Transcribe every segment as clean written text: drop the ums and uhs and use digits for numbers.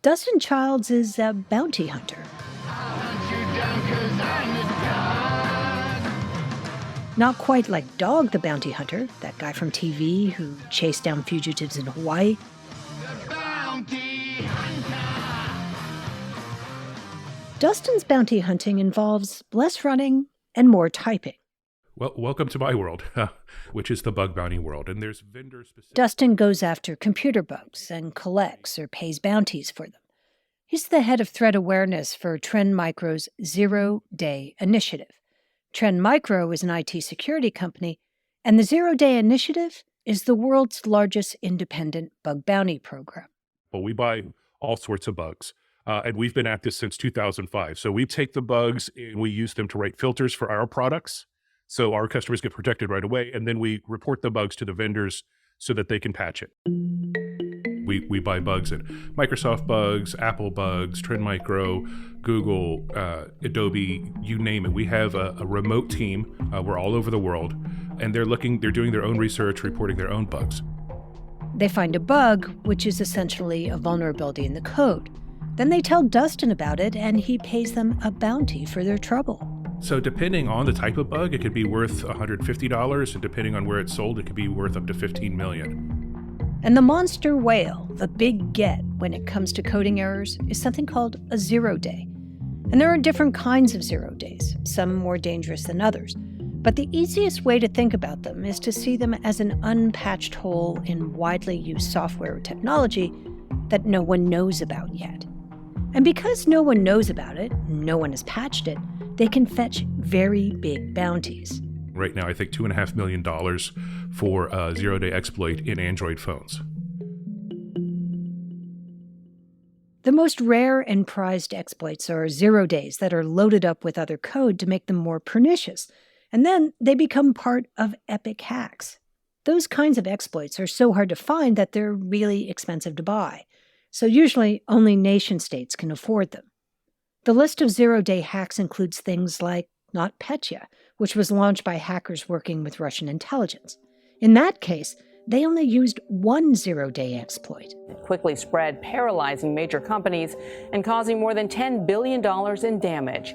Dustin Childs is a bounty hunter. Not quite like Dog the Bounty Hunter, that guy from TV who chased down fugitives in Hawaii. Dustin's bounty hunting involves less running and more typing. Well, welcome to my world, which is the bug bounty world, and there's vendor-specific... Dustin goes after computer bugs and collects or pays bounties for them. He's the head of threat awareness for Trend Micro's Zero-Day Initiative. Trend Micro is an IT security company, and the Zero-Day Initiative is the world's largest independent bug bounty program. Well, we buy all sorts of bugs, and we've been at this since 2005. So we take the bugs and we use them to write filters for our products, so our customers get protected right away, and then we report the bugs to the vendors so that they can patch it. We buy bugs at Microsoft Bugs, Apple Bugs, Trend Micro, Google, Adobe, you name it. We have a remote team. We're all over the world, and they're doing their own research, reporting their own bugs. They find a bug, which is essentially a vulnerability in the code. Then they tell Dustin about it, and he pays them a bounty for their trouble. So depending on the type of bug, it could be worth $150, and depending on where it's sold, it could be worth up to $15 million. And the monster whale, the big get when it comes to coding errors, is something called a zero-day. And there are different kinds of zero days, some more dangerous than others. But the easiest way to think about them is to see them as an unpatched hole in widely used software or technology that no one knows about yet. And because no one knows about it, no one has patched it, they can fetch very big bounties. Right now, I think $2.5 million for a zero-day exploit in Android phones. The most rare and prized exploits are zero days that are loaded up with other code to make them more pernicious, and then they become part of epic hacks. Those kinds of exploits are so hard to find that they're really expensive to buy, so usually only nation-states can afford them. The list of zero-day hacks includes things like NotPetya, which was launched by hackers working with Russian intelligence. In that case, they only used one zero-day exploit. It quickly spread, paralyzing major companies and causing more than $10 billion in damage.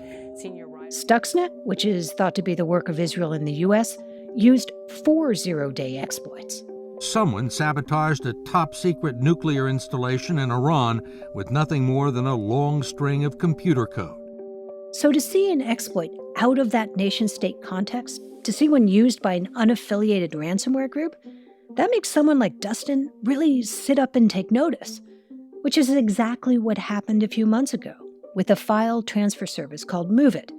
Stuxnet, which is thought to be the work of Israel in the U.S., used 4 zero-day exploits. Someone sabotaged a top-secret nuclear installation in Iran with nothing more than a long string of computer code. So to see an exploit out of that nation-state context, to see one used by an unaffiliated ransomware group, that makes someone like Dustin really sit up and take notice, which is exactly what happened a few months ago with a file transfer service called MOVEit.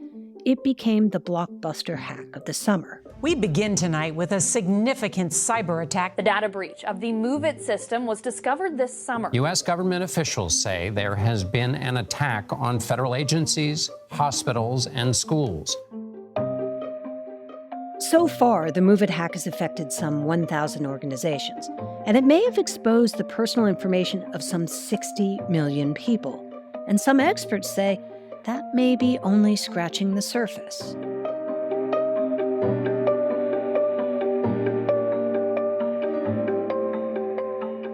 It became the blockbuster hack of the summer. We begin tonight with a significant cyber attack. The data breach of the MOVEit system was discovered this summer. U.S. government officials say there has been an attack on federal agencies, hospitals, and schools. So far, the MOVEit hack has affected some 1,000 organizations, and it may have exposed the personal information of some 60 million people. And some experts say that may be only scratching the surface.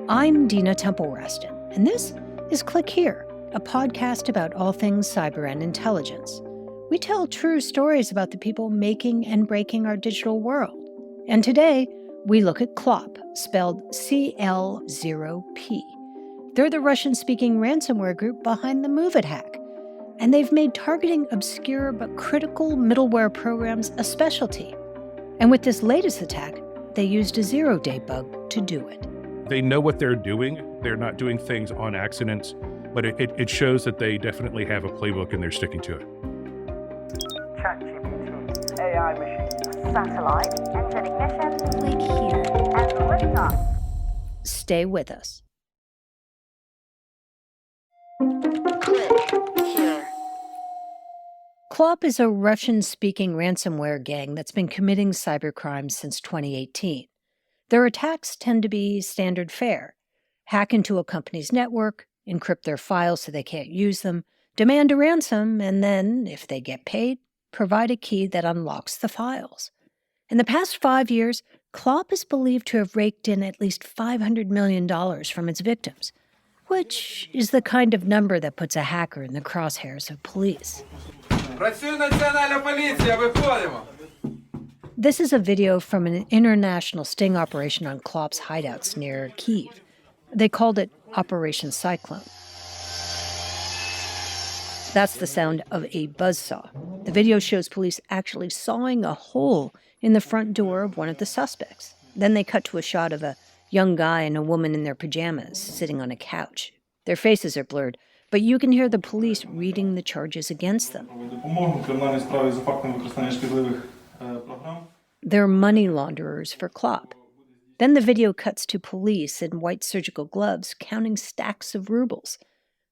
I'm Dina Temple-Raston, and this is Click Here, a podcast about all things cyber and intelligence. We tell true stories about the people making and breaking our digital world. And today, we look at Clop, spelled CL0P. They're the Russian-speaking ransomware group behind the MOVEit hack, and they've made targeting obscure but critical middleware programs a specialty. And with this latest attack, they used a zero-day bug to do it. They know what they're doing. They're not doing things on accident, but it shows that they definitely have a playbook and they're sticking to it. ChatGPT, AI machine, Satellite, engine ignition, Click Here, and liftoff. Stay with us. Click Here. Clop is a Russian-speaking ransomware gang that's been committing cybercrimes since 2018. Their attacks tend to be standard fare: hack into a company's network, encrypt their files so they can't use them, demand a ransom, and then, if they get paid, provide a key that unlocks the files. In the past 5 years, Clop is believed to have raked in at least $500 million from its victims, which is the kind of number that puts a hacker in the crosshairs of police. This is a video from an international sting operation on Clop's hideouts near Kyiv. They called it Operation Cyclone. That's the sound of a buzzsaw. The video shows police actually sawing a hole in the front door of one of the suspects. Then they cut to a shot of a young guy and a woman in their pajamas sitting on a couch. Their faces are blurred, but you can hear the police reading the charges against them. They're money launderers for Clop. Then the video cuts to police in white surgical gloves counting stacks of rubles.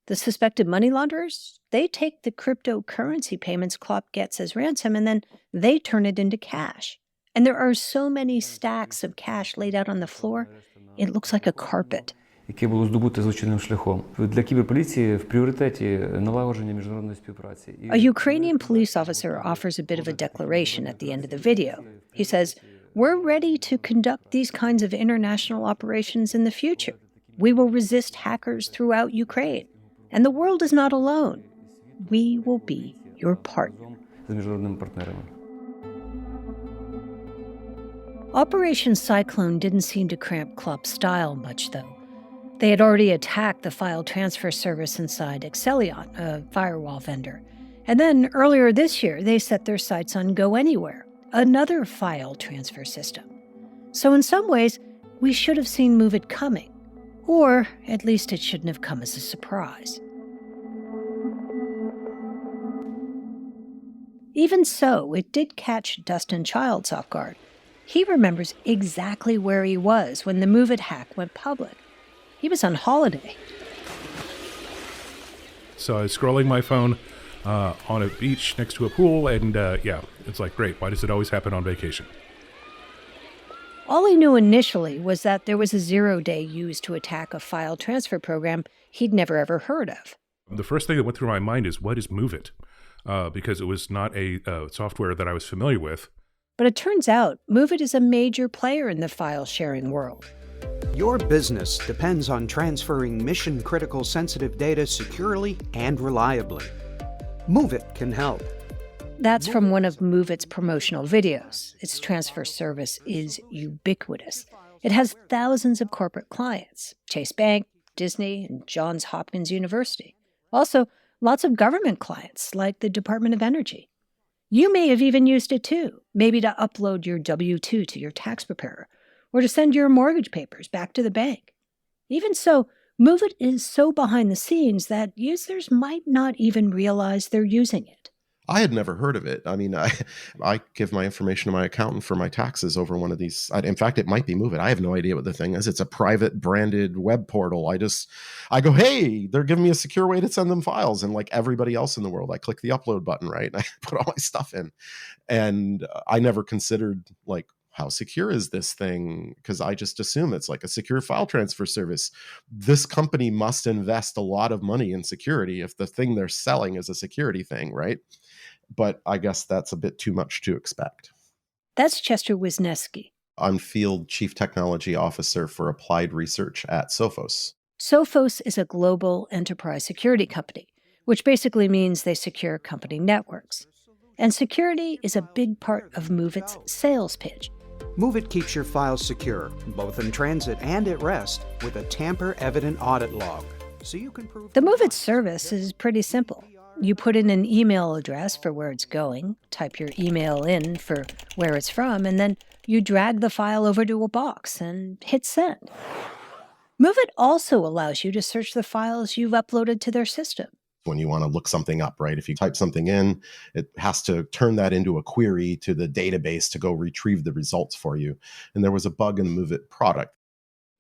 The suspected money launderers, they take the cryptocurrency payments Clop gets as ransom and then they turn it into cash. And there are so many stacks of cash laid out on the floor, it looks like a carpet. Яке було здобуте злочинним шляхом. Для кіберполіції в пріоритеті налагодження міжнародної співпраці. A Ukrainian police officer offers a bit of a declaration at the end of the video. He says, "We're ready to conduct these kinds of international operations in the future. We will resist hackers throughout Ukraine. And the world is not alone. We will be your partner." З міжнародними партнерами. Operation Cyclone didn't seem to cramp Clop's style much, though. They had already attacked the file transfer service inside Excellion, a firewall vendor. And then, earlier this year, they set their sights on Go Anywhere, another file transfer system. So in some ways, we should have seen MOVEit coming. Or, at least it shouldn't have come as a surprise. Even so, it did catch Dustin Childs off guard. He remembers exactly where he was when the MOVEit hack went public. He was on holiday. So I was scrolling my phone on a beach next to a pool, and it's like, great, why does it always happen on vacation? All he knew initially was that there was a 0-day used to attack a file transfer program he'd never ever heard of. The first thing that went through my mind is, what is MOVEit? Because it was not a software that I was familiar with. But it turns out MOVEit is a major player in the file-sharing world. Your business depends on transferring mission-critical sensitive data securely and reliably. MOVEit can help. That's from one of MOVEit's promotional videos. Its transfer service is ubiquitous. It has thousands of corporate clients, Chase Bank, Disney, and Johns Hopkins University. Also, lots of government clients, like the Department of Energy. You may have even used it too, maybe to upload your W-2 to your tax preparer, or to send your mortgage papers back to the bank. Even so, MOVEit is so behind the scenes that users might not even realize they're using it. I had never heard of it. I mean, I give my information to my accountant for my taxes over one of these. In fact, it might be MOVEit. I have no idea what the thing is. It's a private branded web portal. I go, hey, they're giving me a secure way to send them files. And like everybody else in the world, I click the upload button, right? And I put all my stuff in. And I never considered like, how secure is this thing? Because I just assume it's like a secure file transfer service. This company must invest a lot of money in security if the thing they're selling is a security thing, right? But I guess that's a bit too much to expect. That's Chester Wisniewski. I'm Field Chief Technology Officer for Applied Research at Sophos. Sophos is a global enterprise security company, which basically means they secure company networks. And security is a big part of MOVEit's sales pitch. MOVEit keeps your files secure, both in transit and at rest, with a tamper-evident audit log. So you can prove the MOVEit service is pretty simple. You put in an email address for where it's going, type your email in for where it's from, and then you drag the file over to a box and hit send. MOVEit also allows you to search the files you've uploaded to their system. When you want to look something up, right? If you type something in, it has to turn that into a query to the database to go retrieve the results for you. And there was a bug in the MOVEit product.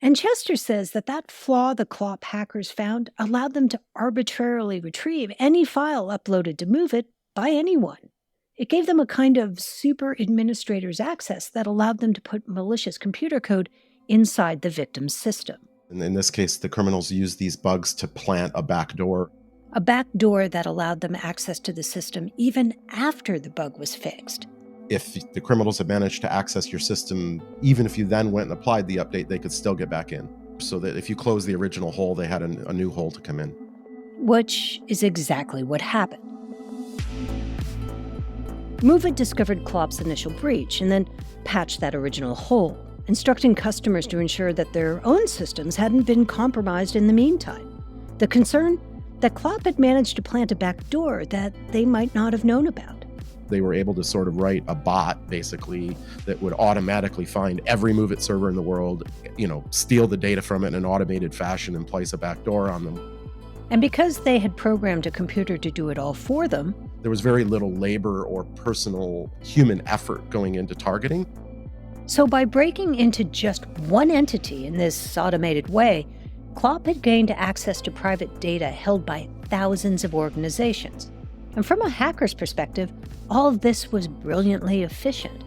And Chester says that flaw the Clop hackers found allowed them to arbitrarily retrieve any file uploaded to MOVEit by anyone. It gave them a kind of super administrator's access that allowed them to put malicious computer code inside the victim's system. And in this case, the criminals used these bugs to plant a backdoor. A backdoor that allowed them access to the system even after the bug was fixed. If the criminals had managed to access your system, even if you then went and applied the update, they could still get back in. so that if you close the original hole, they had a new hole to come in. Which is exactly what happened. MOVEit discovered Clop's initial breach and then patched that original hole, instructing customers to ensure that their own systems hadn't been compromised in the meantime. The concern? That Clop had managed to plant a backdoor that they might not have known about. They were able to sort of write a bot, basically, that would automatically find every MOVEit server in the world, steal the data from it in an automated fashion and place a backdoor on them. And because they had programmed a computer to do it all for them, there was very little labor or personal human effort going into targeting. So by breaking into just one entity in this automated way, Clop had gained access to private data held by thousands of organizations. And from a hacker's perspective, all of this was brilliantly efficient.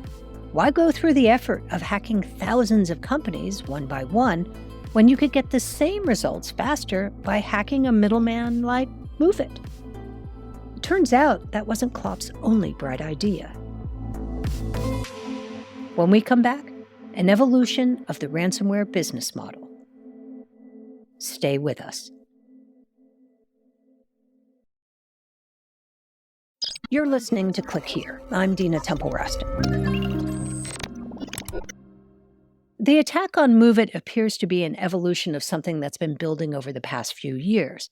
Why go through the effort of hacking thousands of companies one by one when you could get the same results faster by hacking a middleman like MOVEit? It turns out that wasn't Clop's only bright idea. When we come back, an evolution of the ransomware business model. Stay with us. You're listening to Click Here. I'm Dina Temple-Raston. The attack on MOVEit appears to be an evolution of something that's been building over the past few years.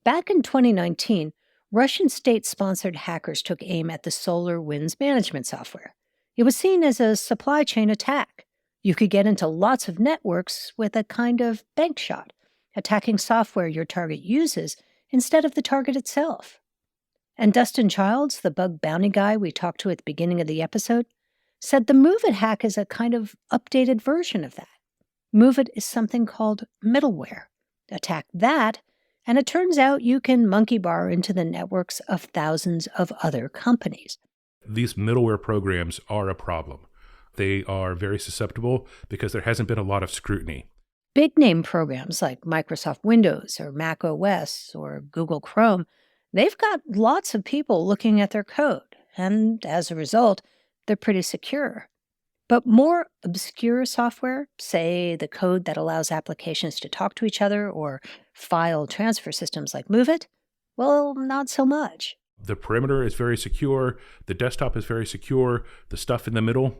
Back in 2019, Russian state-sponsored hackers took aim at the SolarWinds management software. It was seen as a supply chain attack. You could get into lots of networks with a kind of bank shot, attacking software your target uses instead of the target itself. And Dustin Childs, the bug bounty guy we talked to at the beginning of the episode, said the MOVEit hack is a kind of updated version of that. MOVEit is something called middleware. Attack that, and it turns out you can monkey bar into the networks of thousands of other companies. These middleware programs are a problem. They are very susceptible because there hasn't been a lot of scrutiny. Big-name programs like Microsoft Windows or Mac OS or Google Chrome, they've got lots of people looking at their code, and as a result, they're pretty secure. But more obscure software, say the code that allows applications to talk to each other or file transfer systems like MOVEit, well, not so much. The perimeter is very secure. The desktop is very secure. The stuff in the middle,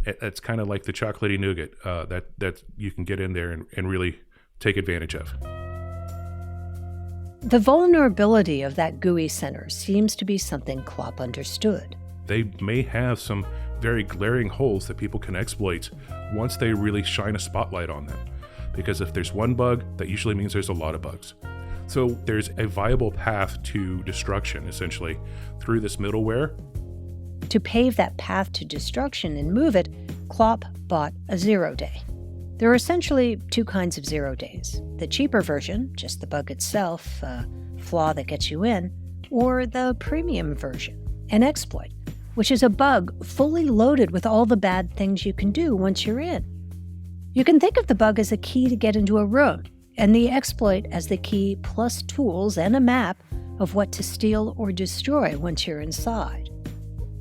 it's kind of like the chocolatey nougat that you can get in there and really take advantage of. The vulnerability of that GUI center seems to be something Clop understood. They may have some very glaring holes that people can exploit once they really shine a spotlight on them. Because if there's one bug, that usually means there's a lot of bugs. So there's a viable path to destruction, essentially, through this middleware. To pave that path to destruction in MOVEit, Clop bought a zero-day. There are essentially two kinds of zero days. The cheaper version, just the bug itself, a flaw that gets you in, or the premium version, an exploit, which is a bug fully loaded with all the bad things you can do once you're in. You can think of the bug as a key to get into a room, and the exploit as the key plus tools and a map of what to steal or destroy once you're inside.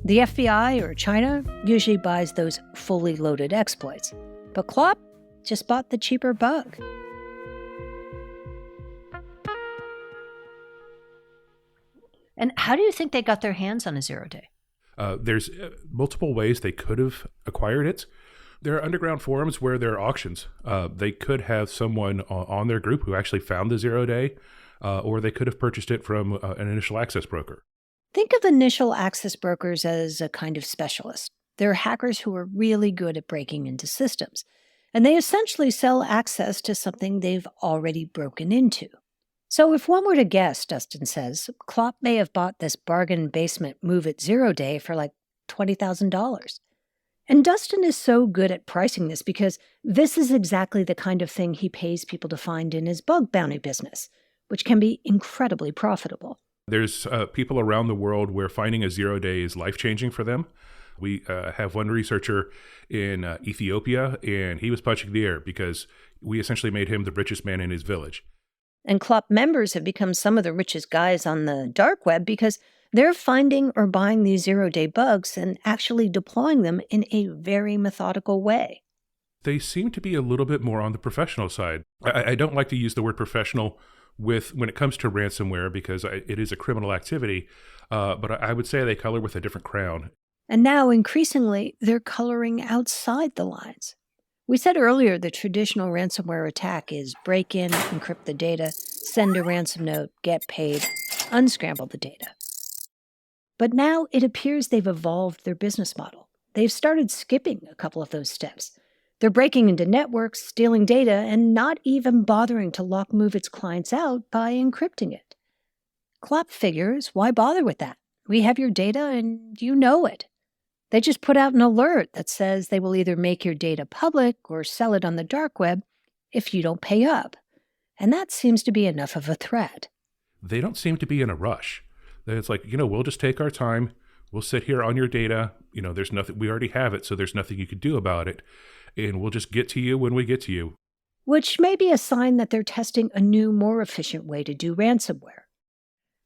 The FBI or China usually buys those fully loaded exploits, but Clop just bought the cheaper bug. And how do you think they got their hands on a zero-day? There's multiple ways they could have acquired it. There are underground forums where there are auctions. They could have someone on their group who actually found the zero-day, or they could have purchased it from an initial access broker. Think of initial access brokers as a kind of specialist. They're hackers who are really good at breaking into systems, and they essentially sell access to something they've already broken into. So if one were to guess, Dustin says, Clop may have bought this bargain basement MOVEit zero-day for like $20,000. And Dustin is so good at pricing this because this is exactly the kind of thing he pays people to find in his bug bounty business, which can be incredibly profitable. There's people around the world where finding a zero-day is life-changing for them. We have one researcher in Ethiopia, and he was punching the air because we essentially made him the richest man in his village. And Clop members have become some of the richest guys on the dark web because they're finding or buying these zero-day bugs and actually deploying them in a very methodical way. They seem to be a little bit more on the professional side. I don't like to use the word professional when it comes to ransomware because it is a criminal activity, but I would say they color with a different crown. And now, increasingly, they're coloring outside the lines. We said earlier the traditional ransomware attack is break in, encrypt the data, send a ransom note, get paid, unscramble the data. But now it appears they've evolved their business model. They've started skipping a couple of those steps. They're breaking into networks, stealing data, and not even bothering to lock MOVEit's clients out by encrypting it. Clop figures, why bother with that? We have your data and you know it. They just put out an alert that says they will either make your data public or sell it on the dark web if you don't pay up. And that seems to be enough of a threat. They don't seem to be in a rush. It's like, we'll just take our time. We'll sit here on your data. There's nothing, we already have it, so there's nothing you can do about it. And we'll just get to you when we get to you. Which may be a sign that they're testing a new, more efficient way to do ransomware.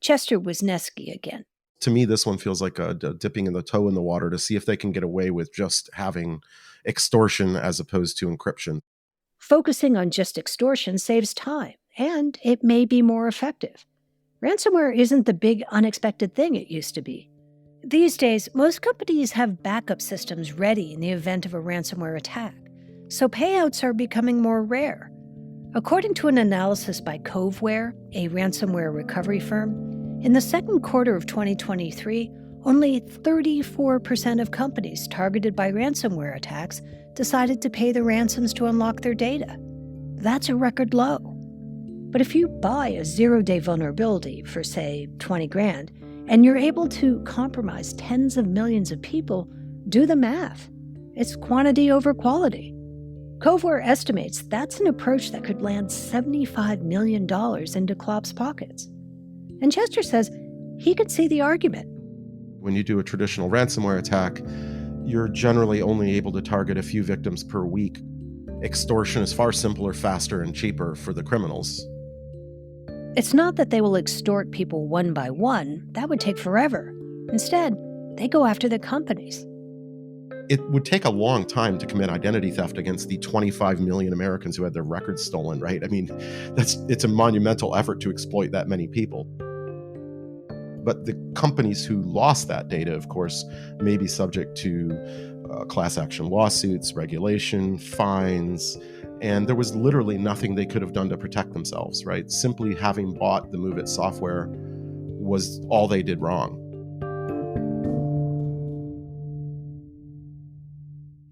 Chester Wisniewski again. To me, this one feels like a dipping the toe in the water to see if they can get away with just having extortion as opposed to encryption. Focusing on just extortion saves time, and it may be more effective. Ransomware isn't the big unexpected thing it used to be. These days, most companies have backup systems ready in the event of a ransomware attack, so payouts are becoming more rare. According to an analysis by Coveware, a ransomware recovery firm, in the second quarter of 2023, only 34% of companies targeted by ransomware attacks decided to pay the ransoms to unlock their data. That's a record low. But if you buy a zero-day vulnerability for, say, $20,000, and you're able to compromise tens of millions of people, do the math. It's quantity over quality. Coveware estimates that's an approach that could land $75 million into Clop's pockets. And Chester says he could see the argument. When you do a traditional ransomware attack, you're generally only able to target a few victims per week. Extortion is far simpler, faster, and cheaper for the criminals. It's not that they will extort people one by one. That would take forever. Instead, they go after the companies. It would take a long time to commit identity theft against the 25 million Americans who had their records stolen, right? I mean, it's a monumental effort to exploit that many people. But the companies who lost that data, of course, may be subject to class action lawsuits, regulation, fines, and there was literally nothing they could have done to protect themselves, right? Simply having bought the MOVEit software was all they did wrong.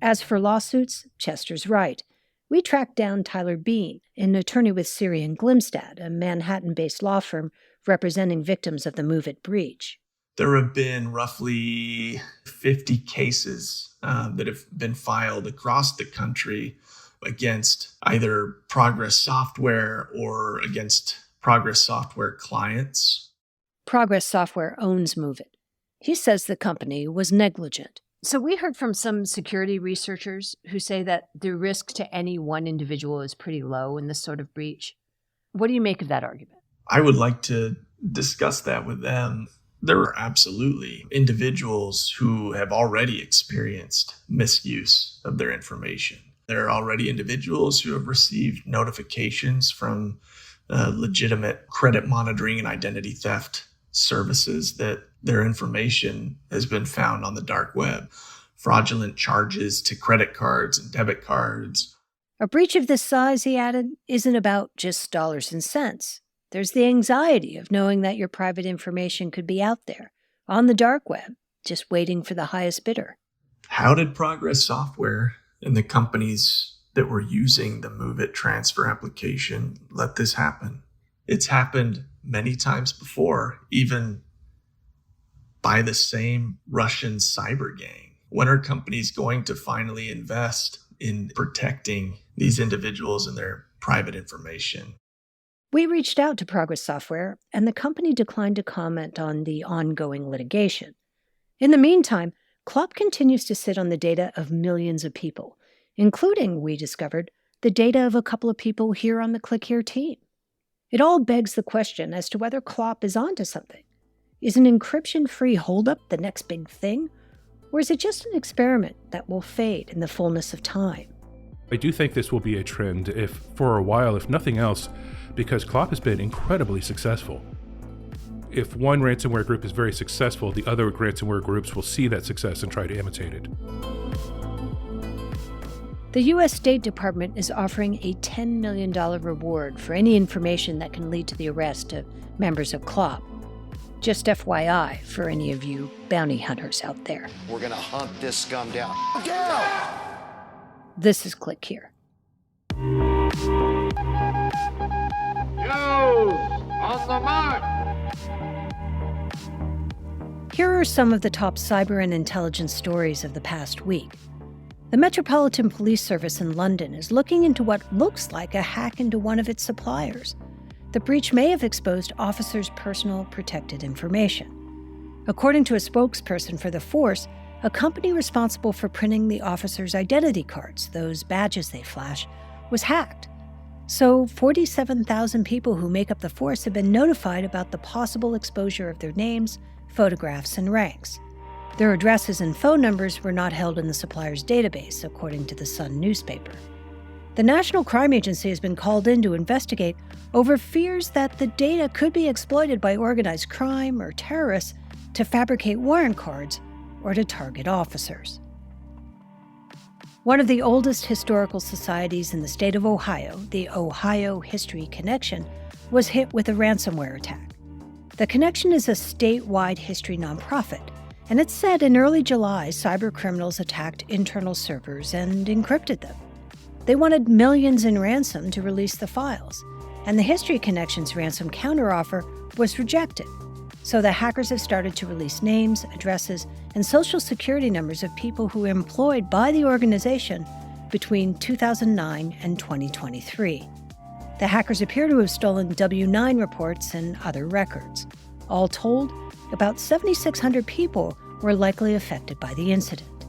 As for lawsuits, Chester's right. We tracked down Tyler Bean, an attorney with Siri and Glimstad, a Manhattan-based law firm representing victims of the MOVEit breach. There have been roughly 50 cases that have been filed across the country against either Progress Software or against Progress Software clients. Progress Software owns MOVEit. He says the company was negligent. So we heard from some security researchers who say that the risk to any one individual is pretty low in this sort of breach. What do you make of that argument? I would like to discuss that with them. There are absolutely individuals who have already experienced misuse of their information. There are already individuals who have received notifications from legitimate credit monitoring and identity theft services that their information has been found on the dark web. Fraudulent charges to credit cards and debit cards. A breach of this size, he added, isn't about just dollars and cents. There's the anxiety of knowing that your private information could be out there, on the dark web, just waiting for the highest bidder. How did Progress Software and the companies that were using the MOVEit transfer application let this happen? It's happened many times before, even by the same Russian cyber gang. When are companies going to finally invest in protecting these individuals and their private information? We reached out to Progress Software, and the company declined to comment on the ongoing litigation. In the meantime, Clop continues to sit on the data of millions of people, including, we discovered, the data of a couple of people here on the Click Here team. It all begs the question as to whether Clop is onto something. Is an encryption-free holdup the next big thing? Or is it just an experiment that will fade in the fullness of time? I do think this will be a trend for a while, if nothing else, because Clop has been incredibly successful. If one ransomware group is very successful, the other ransomware groups will see that success and try to imitate it. The U.S. State Department is offering a $10 million reward for any information that can lead to the arrest of members of Clop. Just FYI for any of you bounty hunters out there. We're going to hunt this scum down. This is Click Here. On the mark! Here are some of the top cyber and intelligence stories of the past week. The Metropolitan Police Service in London is looking into what looks like a hack into one of its suppliers. The breach may have exposed officers' personal protected information. According to a spokesperson for the force, a company responsible for printing the officers' identity cards, those badges they flash, was hacked. So 47,000 people who make up the force have been notified about the possible exposure of their names, photographs, and ranks. Their addresses and phone numbers were not held in the supplier's database, according to the Sun newspaper. The National Crime Agency has been called in to investigate over fears that the data could be exploited by organized crime or terrorists to fabricate warrant cards or to target officers. One of the oldest historical societies in the state of Ohio, the Ohio History Connection, was hit with a ransomware attack. The Connection is a statewide history nonprofit, and it said in early July cybercriminals attacked internal servers and encrypted them. They wanted millions in ransom to release the files, and the History Connection's ransom counteroffer was rejected. So the hackers have started to release names, addresses, and social security numbers of people who were employed by the organization between 2009 and 2023. The hackers appear to have stolen W-9 reports and other records. All told, about 7,600 people were likely affected by the incident.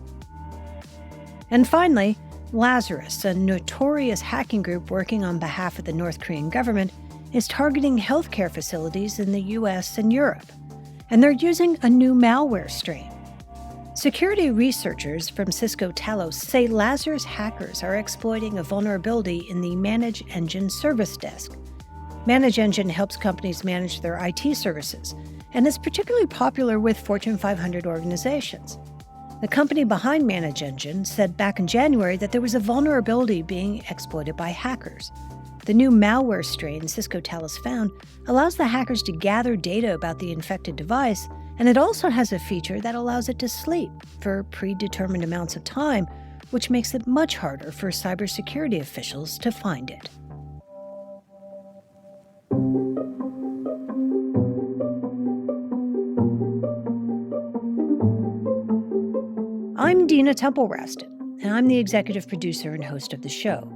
And finally, Lazarus, a notorious hacking group working on behalf of the North Korean government, is targeting healthcare facilities in the US and Europe, and they're using a new malware strain. Security researchers from Cisco Talos say Lazarus hackers are exploiting a vulnerability in the Manage Engine service desk. Manage Engine helps companies manage their IT services, and is particularly popular with Fortune 500 organizations. The company behind Manage Engine said back in January that there was a vulnerability being exploited by hackers. The new malware strain Cisco Talos found allows the hackers to gather data about the infected device, and it also has a feature that allows it to sleep for predetermined amounts of time, which makes it much harder for cybersecurity officials to find it. I'm Dina Temple-Raston, and I'm the executive producer and host of the show.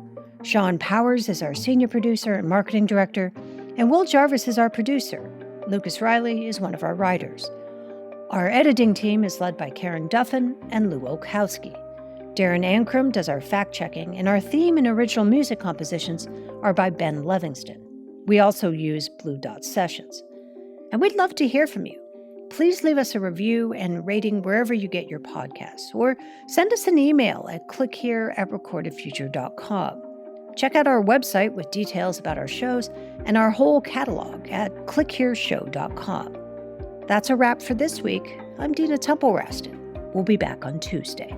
Sean Powers is our senior producer and marketing director, and Will Jarvis is our producer. Lucas Riley is one of our writers. Our editing team is led by Karen Duffin and Lou Olkowski. Darren Ankrum does our fact-checking, and our theme and original music compositions are by Ben Livingston. We also use Blue Dot Sessions. And we'd love to hear from you. Please leave us a review and rating wherever you get your podcasts, or send us an email at clickhere@recordedfuture.com. Check out our website with details about our shows and our whole catalog at clickhereshow.com. That's a wrap for this week. I'm Dina Temple-Raston. We'll be back on Tuesday.